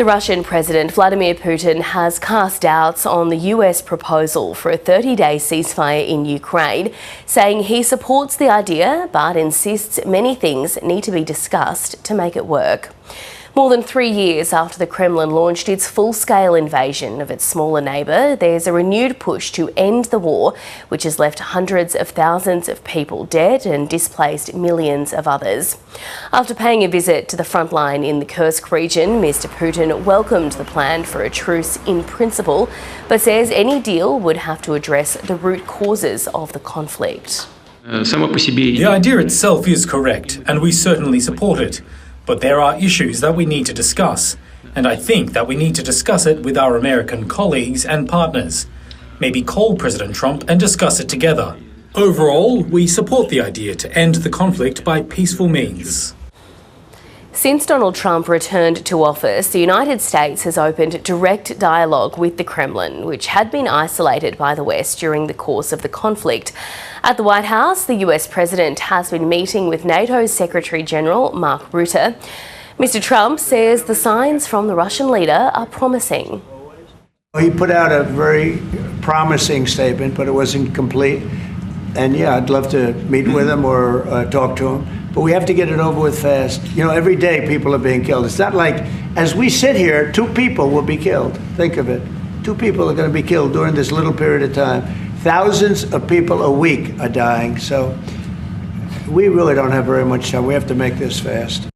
The Russian President Vladimir Putin has cast doubts on the US proposal for a 30-day ceasefire in Ukraine, saying he supports the idea but insists many things need to be discussed to make it work. More than 3 years after the Kremlin launched its full-scale invasion of its smaller neighbour, there's a renewed push to end the war, which has left hundreds of thousands of people dead and displaced millions of others. After paying a visit to the front line in the Kursk region, Mr Putin welcomed the plan for a truce in principle, but says any deal would have to address the root causes of the conflict. The idea itself is correct, and we certainly support it. But there are issues that we need to discuss, and I think that we need to discuss it with our American colleagues and partners. Maybe call President Trump and discuss it together. Overall, we support the idea to end the conflict by peaceful means. Since Donald Trump returned to office, the United States has opened direct dialogue with the Kremlin, which had been isolated by the West during the course of the conflict. At the White House, the US President has been meeting with NATO's Secretary General Mark Rutte. Mr Trump says the signs from the Russian leader are promising. He put out a very promising statement, but it wasn't complete. And yeah, I'd love to meet with him or talk to him. But we have to get it over with fast. You know, every day people are being killed. It's not like, as we sit here, 2 people will be killed. Think of it. 2 people are going to be killed during this little period of time. Thousands of people a week are dying. So we really don't have very much time. We have to make this fast.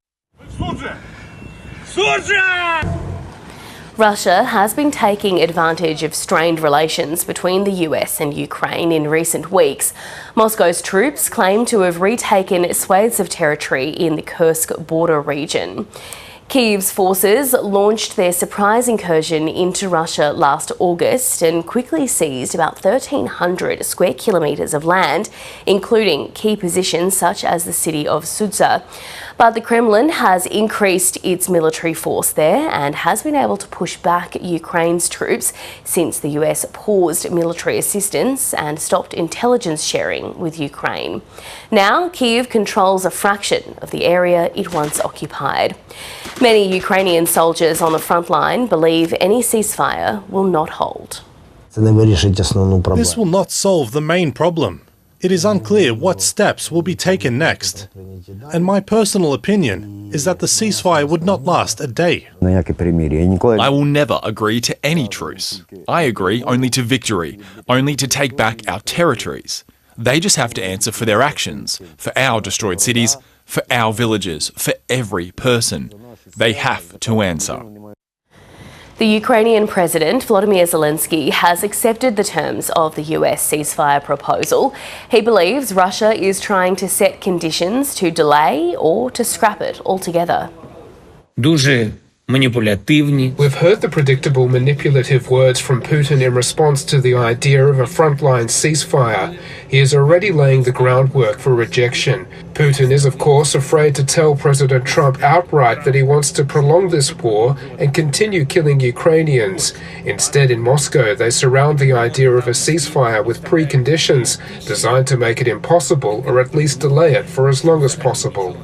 Russia has been taking advantage of strained relations between the US and Ukraine in recent weeks. Moscow's troops claim to have retaken swathes of territory in the Kursk border region. Kyiv's forces launched their surprise incursion into Russia last August and quickly seized about 1,300 square kilometres of land, including key positions such as the city of Sudza. But the Kremlin has increased its military force there and has been able to push back Ukraine's troops since the US paused military assistance and stopped intelligence sharing with Ukraine. Now, Kyiv controls a fraction of the area it once occupied. Many Ukrainian soldiers on the front line believe any ceasefire will not hold. This will not solve the main problem. It is unclear what steps will be taken next. And my personal opinion is that the ceasefire would not last a day. I will never agree to any truce. I agree only to victory, only to take back our territories. They just have to answer for their actions, for our destroyed cities, for our villages, for every person. They have to answer. The Ukrainian President Volodymyr Zelenskyy has accepted the terms of the US ceasefire proposal. He believes Russia is trying to set conditions to delay or to scrap it altogether. We've heard the predictable manipulative words from Putin in response to the idea of a frontline ceasefire. He is already laying the groundwork for rejection. Putin is, of course, afraid to tell President Trump outright that he wants to prolong this war and continue killing Ukrainians. Instead, in Moscow, they surround the idea of a ceasefire with preconditions designed to make it impossible or at least delay it for as long as possible.